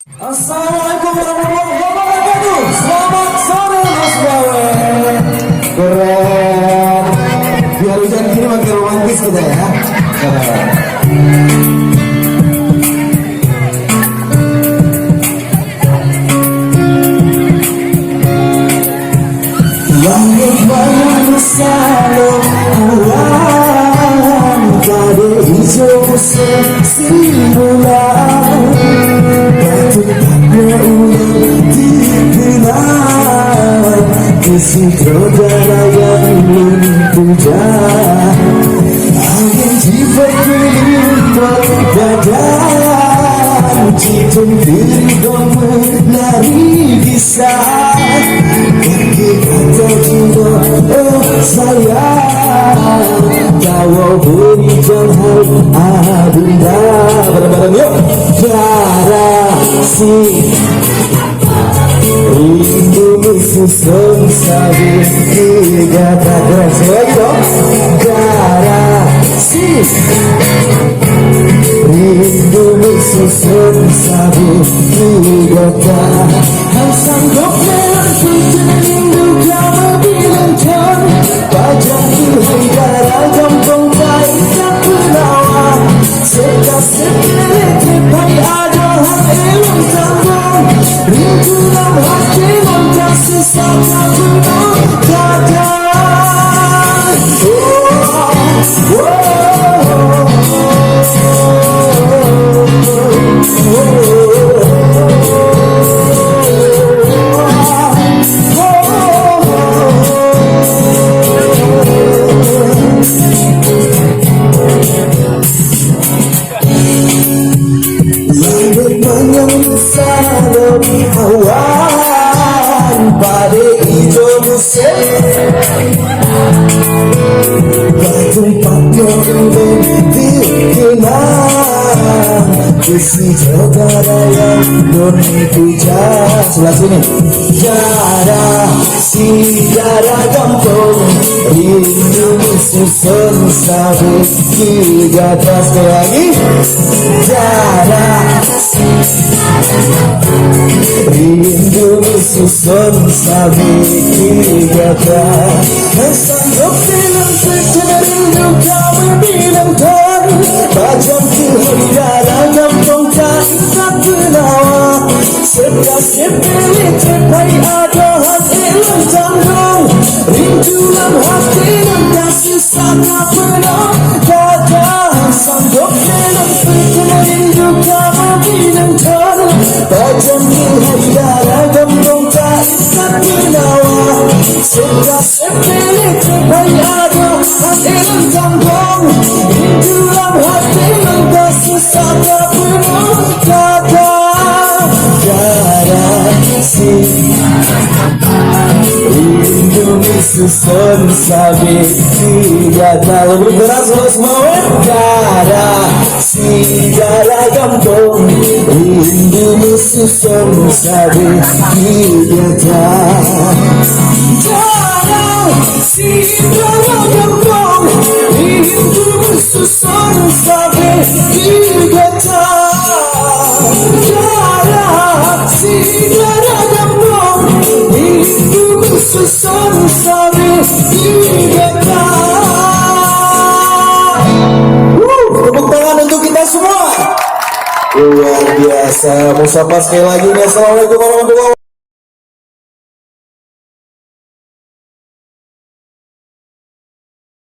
Assalamualaikum warahmatullahi wabarakatuh. Selamat sore Mas Bawe. Keren. Biar hujan gini makin romantis kita ya. Keren. Langit banyak selalu pulang, kade hijau sesimbulan, batu taknya ulang dikenal, isi saudara yang puja, angin diberikan badan, cincin diri dong menari bisa. Sayang, kau berikan adinda. Bareng-bareng yuk. Garasi rindu susun sabit tiga kata sesuai. Garasi rindu susun sabit tiga kata. Kau sanggup melanjutkan rindu kau bilankan. Pajang Tuhan darah gampang baik tak penawar. Sekasih lepai ada elok tanggung. Rindu dalam hati mengkasih sama penuh kata. Awan pada hijau musim, tempat yang dikenal, isi saudara yang berpuja. Sebelah sini. Garasi darah gampang, rindu susun sabit tiga tas lagi. Garasi rindu susun sabit tiga tas. Sanggup melanjutkan rindu kau bilangkan. Pajang Tuhan darah gampang tak penawar. Sekasih pilih cepai ada hati tanggung. Rindu dalam hati dan kasih sama penuh kata. Sanggup melanjutkan rindu kau bilangkan. Pajang Tuhan darah gampang tak penawar. Sekasih pilih cepai ada hati tanggung. Rindu dalam hati dan kasih sama penuh kata. Garasi rindu susun sabit tiga tahun berkeras semua. Garasi darah gampang, rindu susun sabit tiga tahun. Garasi darah gampang, rindu susun sabit tiga tahun. Garasi darah gampang, rindu susun sabit tiga tahun. Tepuk tangan untuk kita semua. Luar biasa. Musafah sekali lagi. Assalamualaikum warahmatullahi wabarakatuh.